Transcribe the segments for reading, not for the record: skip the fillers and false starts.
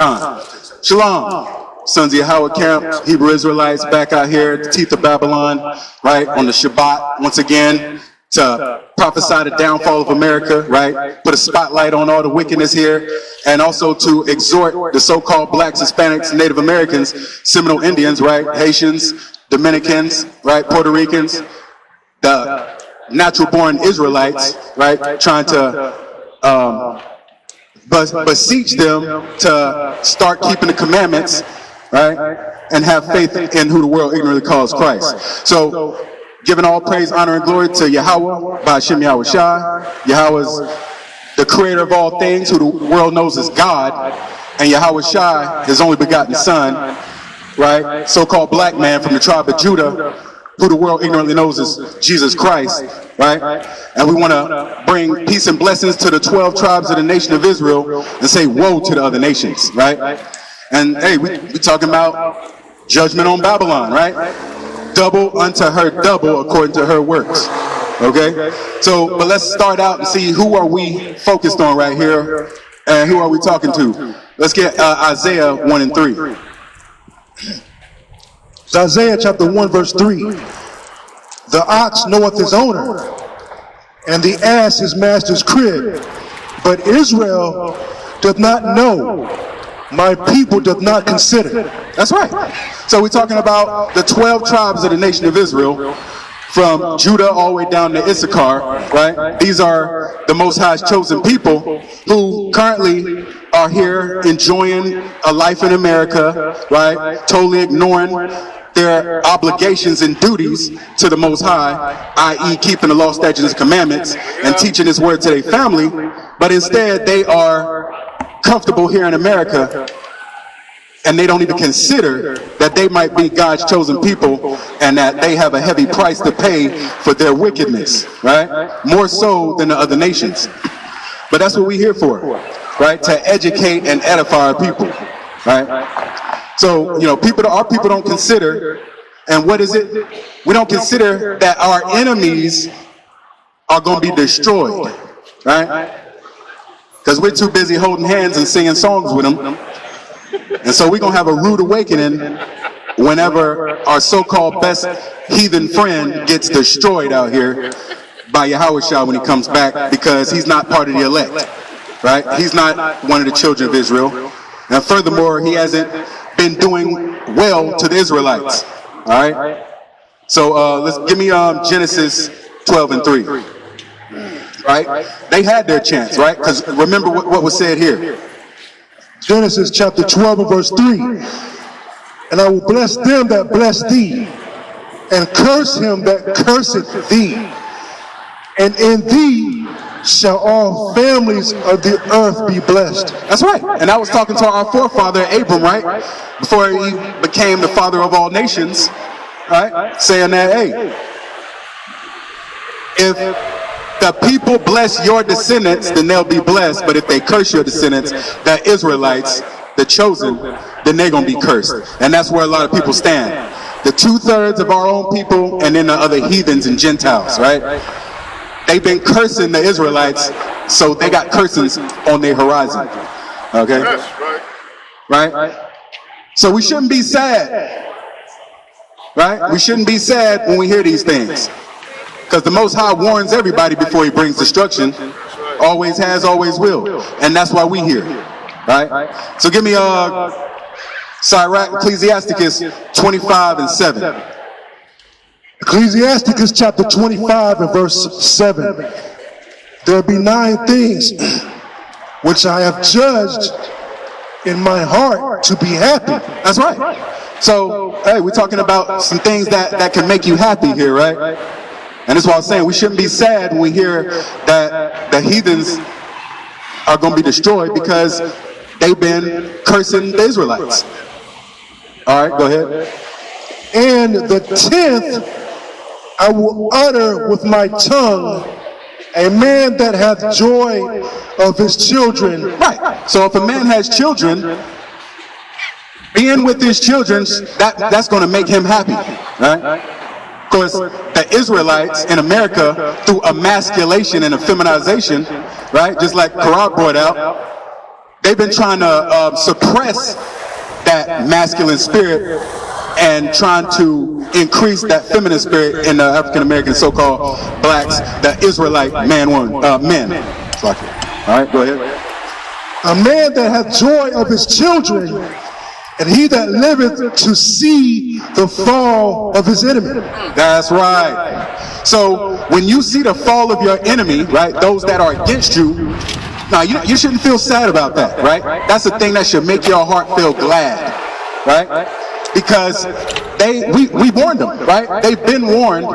Shalom. Sons of Yahweh camp, Hebrew Israelites back out here at the teeth of Babylon, right, on the Shabbat, once again, to prophesy the downfall of America, right, put a spotlight on all the wickedness here, and also to exhort the so-called blacks, Hispanics, Native Americans, Seminole Indians, right, Haitians, Dominicans, right, Puerto Ricans, the natural-born Israelites, right, trying to beseech them to start keeping the commandments, right, and have faith in who the world ignorantly calls Christ. So, giving all praise, honor, and glory to Yahweh, by Hashem Yahawashi. Yahweh is the creator of all things, who the world knows as God, and Yahawashi, his only begotten son, right, so-called black man from the tribe of Judah, who the world ignorantly knows as Jesus Christ, right? And we want to bring peace and blessings to the 12 tribes of the nation of Israel and say woe to the other nations, right? And hey, we talking about judgment on Babylon, right? Double unto her double according to her works, okay? So, but let's start out and see who are we focused on right here and who are we talking to. Let's get Isaiah 1 and 3. It's Isaiah chapter 1 verse 3. The ox knoweth his owner, and the ass his master's crib, but Israel doth not know, my people doth not consider. That's right. So we're talking about the 12 tribes of the nation of Israel, from Judah all the way down to Issachar, right? These are the Most High's chosen people who currently are here enjoying a life in America, right? Totally ignoring their obligations and duties to the Most High, i.e. keeping the law, statutes, and commandments, and teaching His word to their family, but instead they are comfortable here in America, and they don't even consider that they might be God's chosen people and that they have a heavy price to pay for their wickedness, right? More so than the other nations. But that's what we're here for, right? To educate and edify our people, right? So, you know, our people don't consider, and what is it? We don't consider that our enemies are going to be destroyed, right? Because we're too busy holding hands and singing songs with them. And so we're going to have a rude awakening whenever our so-called best heathen friend gets destroyed out here by Yahawashi when he comes back, because he's not part of the elect, right? He's not one of the children of Israel. And furthermore, he hasn't been doing well to the Israelites, all right? So let's give me Genesis 12 and 3, right? They had their chance, right? Because remember what was said here. Genesis chapter 12 and verse 3. And I will bless them that bless thee, and curse him that curseth thee. And in thee shall all families of the earth be blessed. That's right. And I was talking to our forefather Abram, right? Before he became the father of all nations, right? Saying that, hey, if the people bless your descendants, then they'll be blessed. But if they curse your descendants, the Israelites, the chosen, then they're going to be cursed. And that's where a lot of people stand. The 2/3 of our own people, and then the other heathens and Gentiles, right? They've been cursing the Israelites, so they got cursings on their horizon. Okay? Right? So we shouldn't be sad. Right? We shouldn't be sad when we hear these things. Because the Most High warns everybody before he brings destruction. Always has, always will. And that's why we here. Right? So give me Ecclesiasticus 25 and 7. Ecclesiasticus chapter 25 and verse 7. There be 9 things which I have judged in my heart to be happy. That's right. So, hey, we're talking about some things that can make you happy here, right? And that's why I was saying we shouldn't be sad when we hear that the heathens are going to be destroyed because they've been cursing the Israelites. All right, go ahead. And the 10th I will utter with my tongue, a man that hath joy of his children. Right. So if a man has children, being with his children, that's going to make him happy. Right? Of course, the Israelites in America, through emasculation and effeminization, right, just like Quran brought out, they've been trying to suppress that masculine spirit and trying to increase that feminine spirit in the African American so-called blacks, the Israelite men. All right, go ahead. A man that hath joy of his children, and he that liveth to see the fall of his enemy. That's right. So when you see the fall of your enemy, right, those that are against you, now you shouldn't feel sad about that, right? That's the thing that should make your heart feel glad, right? Because we warned them, right? They've been warned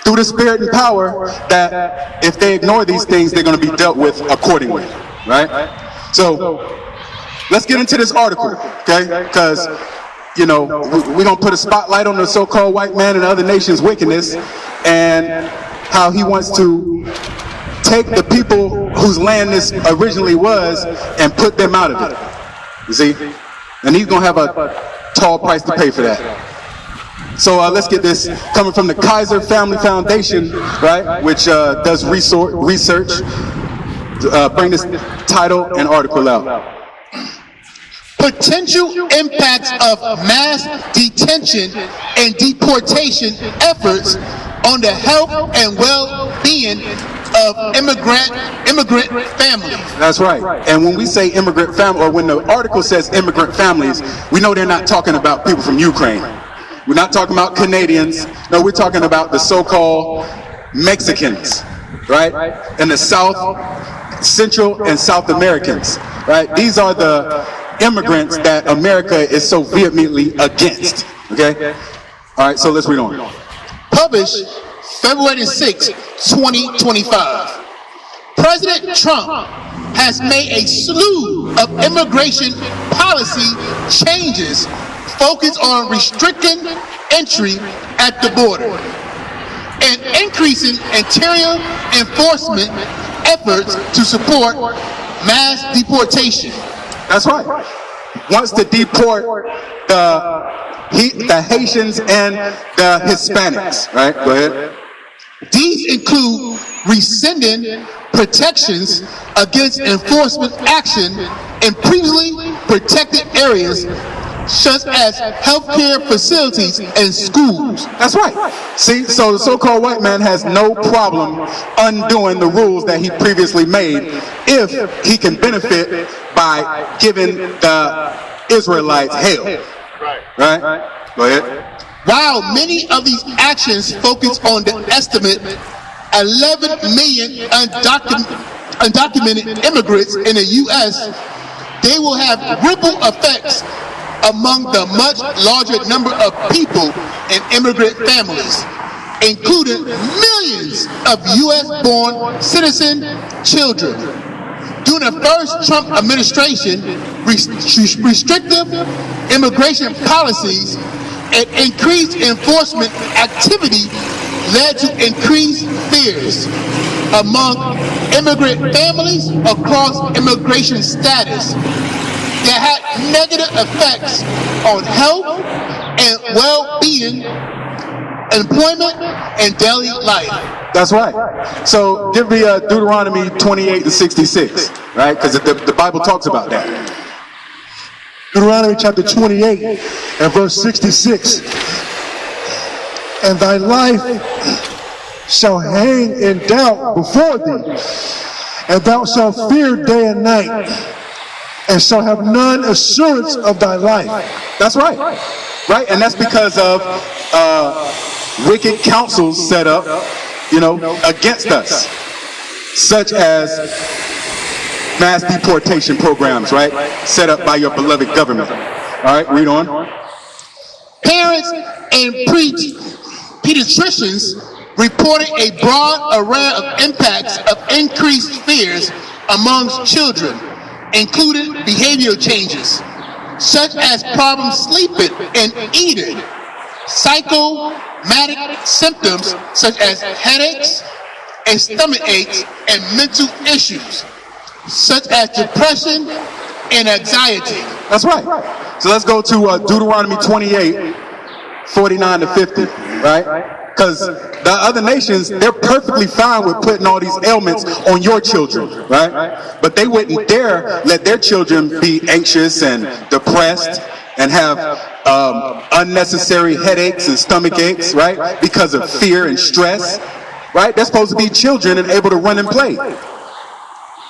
through the spirit and power that if they ignore these things, they're going to be dealt with accordingly, right? So let's get into this article, okay? Because, you know, we're going to put a spotlight on the so-called white man and other nations' wickedness and how he wants to take the people whose land this originally was and put them out of it. You see? And he's going to have a tall price to pay for that. So let's get this coming from the Kaiser Family Foundation, right, which does research. Bring this title and article out. Potential impacts of mass detention and deportation efforts on the health and well-being of immigrant families. That's right. And when we say immigrant family, or when the article says immigrant families, we know they're not talking about people from Ukraine. We're not talking about Canadians. No, we're talking about the so-called Mexicans, right? And the South, Central and South Americans, right? These are the immigrants that America is so vehemently against, okay? All right, so let's read on. Published February 6, 2025. President Trump has made a slew of immigration policy changes focused on restricting entry at the border and increasing interior enforcement efforts to support mass deportation. That's right. Wants to deport the Haitians and the Hispanics, right? Go ahead. These include rescinding protections against enforcement action in previously protected areas such as healthcare facilities and schools. That's right. See, so the so-called white man has no problem undoing the rules that he previously made if he can benefit by giving the Israelites hell. Right? Go ahead. While many of these actions focus on the estimate 11 million undocumented immigrants in the U.S., they will have ripple effects among the much larger number of people and immigrant families, including millions of U.S.-born citizen children. During the first Trump administration, restrictive immigration policies and increased enforcement activity led to increased fears among immigrant families across immigration status that had negative effects on health and well-being, employment, and daily life. That's right. So give me Deuteronomy 28 and 66, right? Because the Bible talks about that. Deuteronomy chapter 28 and verse 66. And thy life shall hang in doubt before thee, and thou shalt fear day and night, and shall have none assurance of thy life. That's right. Right? And that's because of wicked councils set up, against us, such as mass deportation programs, right? Set up by your beloved government. All right, read on. Parents and pediatricians reported a broad array of impacts of increased fears amongst children, including behavioral changes, such as problems sleeping and eating, psychosomatic symptoms such as headaches and stomach aches, and mental issues, such as depression and anxiety. That's right. So let's go to Deuteronomy 28, 49 to 50, right? Because the other nations, they're perfectly fine with putting all these ailments on your children, right? But they wouldn't dare let their children be anxious and depressed and have unnecessary headaches and stomach aches, right? Because of fear and stress, right? They're supposed to be children and able to run and play.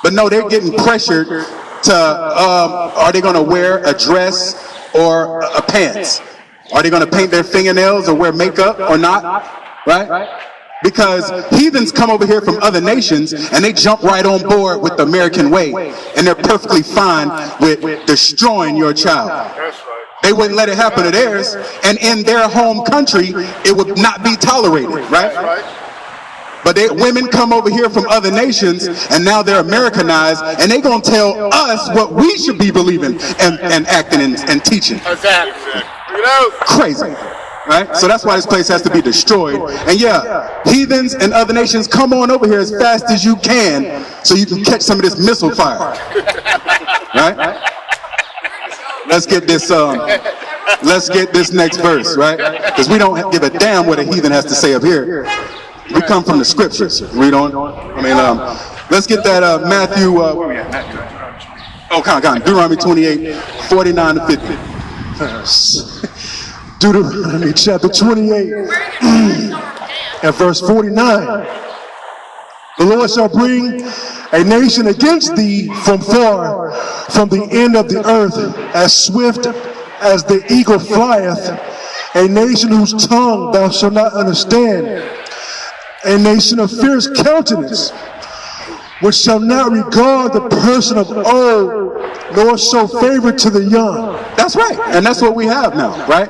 But no, they're getting pressured to, are they going to wear a dress or a pants? Are they going to paint their fingernails or wear makeup or not? Right? Because heathens come over here from other nations and they jump right on board with the American way. And they're perfectly fine with destroying your child. They wouldn't let it happen to theirs. And in their home country, it would not be tolerated. Right? But women come over here from other nations and now they're Americanized and they're going to tell us what we should be believing and acting and teaching. Exactly. Crazy, right? So that's why this place has to be destroyed. And yeah, heathens and other nations, come on over here as fast as you can so you can catch some of this missile fire, right? Let's get this next verse, right? Because we don't give a damn what a heathen has to say up here. We come from the scriptures. Read on. Let's get that Matthew. Where we at? Deuteronomy 28, 49 to 50. Deuteronomy chapter 28 and verse 49. The Lord shall bring a nation against thee from far, from the end of the earth, as swift as the eagle flieth, a nation whose tongue thou shalt not understand, a nation of fierce countenance, which shall not regard the person of old, nor show favor to the young. That's right, and that's what we have now, right?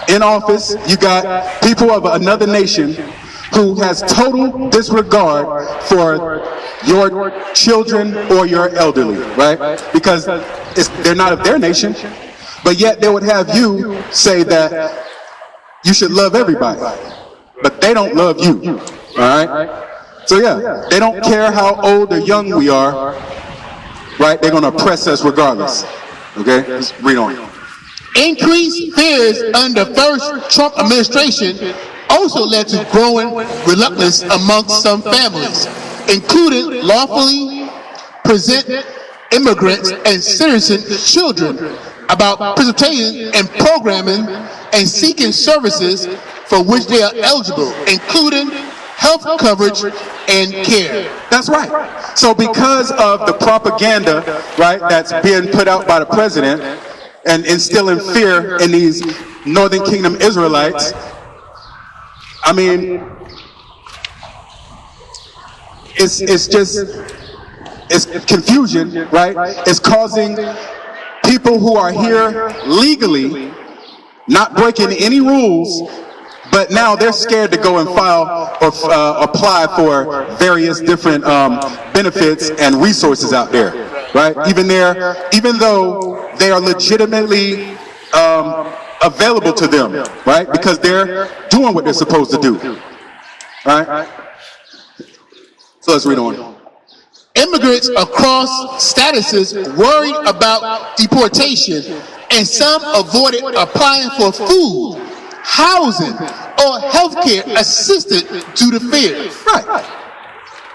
In office, you got people of another nation who has total disregard for your children or your elderly, right? Because they're not of their nation, but yet they would have you say that you should love everybody, but they don't love you, all right? So yeah, they don't care how old or young we are, right? They're going to oppress us regardless. Okay, let's read on. Increased fears under first Trump administration also led to growing reluctance amongst some families, including lawfully present immigrants and citizen children, about participating in programming and seeking services for which they are eligible, including health coverage and care. That's right. So because of the propaganda, right, that's being put out by the president and instilling fear in these Northern Kingdom Israelites, I mean, it's confusion, right? It's causing people who are here legally, not breaking any rules, but now they're scared to go and file or apply for various different benefits and resources out there, right? Even though they are legitimately available to them, right? Because they're doing what they're supposed to do, right? So let's read on. Immigrants across statuses worried about deportation, and some avoided applying for food, housing, or healthcare assistance due to fear. Right.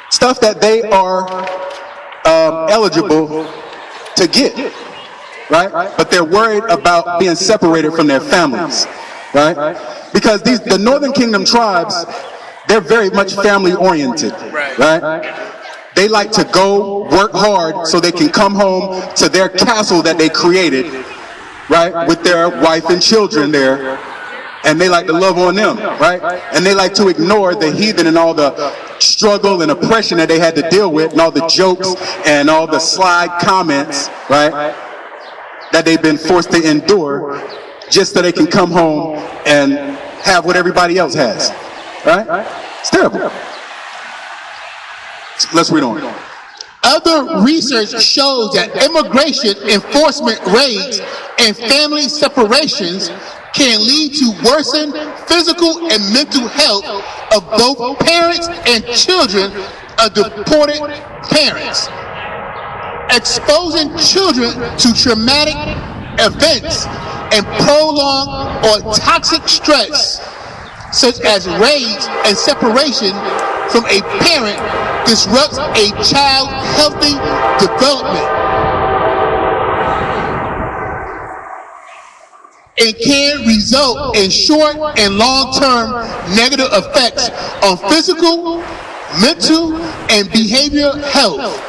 Stuff that they are eligible to get, right? But they're worried about being separated from their families, right? Because the Northern Kingdom tribes, they're very much family oriented, right? They like to go work hard so they can come home to their castle that they created, right? With their wife and children there. And they like to love on them, right? And they like to ignore the heathen and all the struggle and oppression that they had to deal with and all the jokes and all the sly comments, right? That they've been forced to endure just so they can come home and have what everybody else has, right? It's terrible. Let's read on. Other research shows that immigration enforcement raids and family separations can lead to worsened physical and mental health of both parents and children of deported parents. Exposing children to traumatic events and prolonged or toxic stress, such as rage and separation from a parent, disrupts a child's healthy development and can result in short and long-term negative effects on physical, mental, and behavioral health.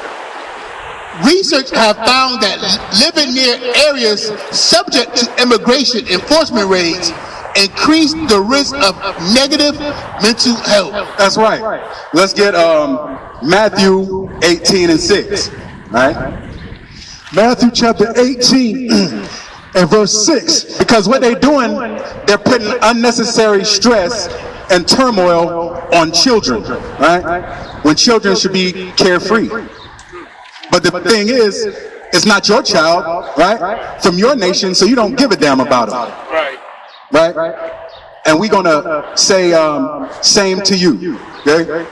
Research have found that living near areas subject to immigration enforcement raids increase the risk of negative mental health. That's right. Let's get Matthew 18:6. Right? Matthew chapter 18 and verse 6. Because what they're doing, they're putting unnecessary stress and turmoil on children. Right? When children should be carefree. But the thing is, it's not your child, right? From your nation, so you don't give a damn about it. Right? And we're gonna say same to you. Okay?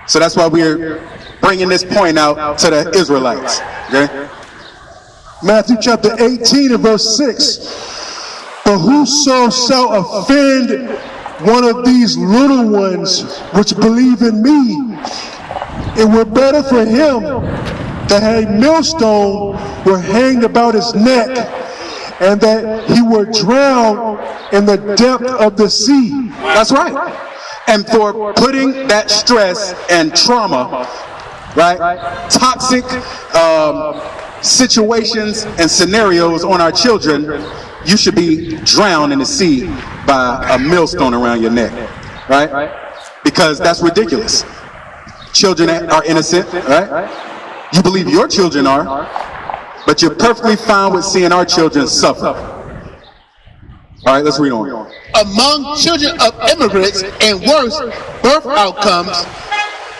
So that's why we're bringing this point out to the Israelites. Okay? Matthew chapter 18 and verse 6. But whoso shall offend one of these little ones which believe in me, it were better for him that a millstone were hanged about his neck, and that he were drowned in the depth of the sea. That's right. And for putting that stress and trauma, right, toxic situations and scenarios on our children, you should be drowned in the sea by a millstone around your neck, right? Because that's ridiculous. Children are innocent, right? You believe your children are, but you're perfectly fine with seeing our children suffer. All right, let's read on. Among children of immigrants and worse birth outcomes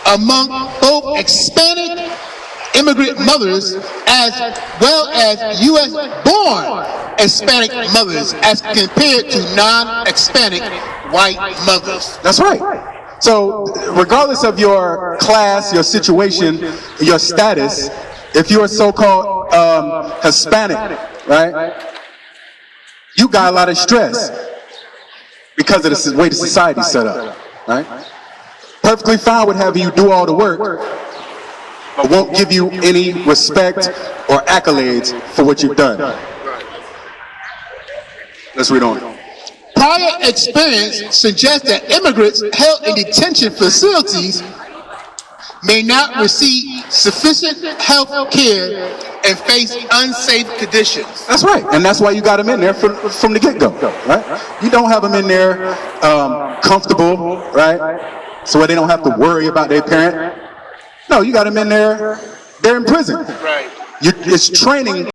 among both Hispanic immigrant mothers as well as U.S. born Hispanic mothers as compared to non-Hispanic white mothers. That's right. So regardless of your class, your situation, your status, if you're so-called Hispanic, right, you got a lot of stress because of the way the society's set up, right? Perfectly fine with having you do all the work, but won't give you any respect or accolades for what you've done. Let's read on. Prior experience suggests that immigrants held in detention facilities may not receive sufficient health care and face unsafe conditions. That's right, and that's why you got them in there from the get-go, right? You don't have them in there comfortable, right? So where they don't have to worry about their parent. No, you got them in there, they're in prison. Right. It's training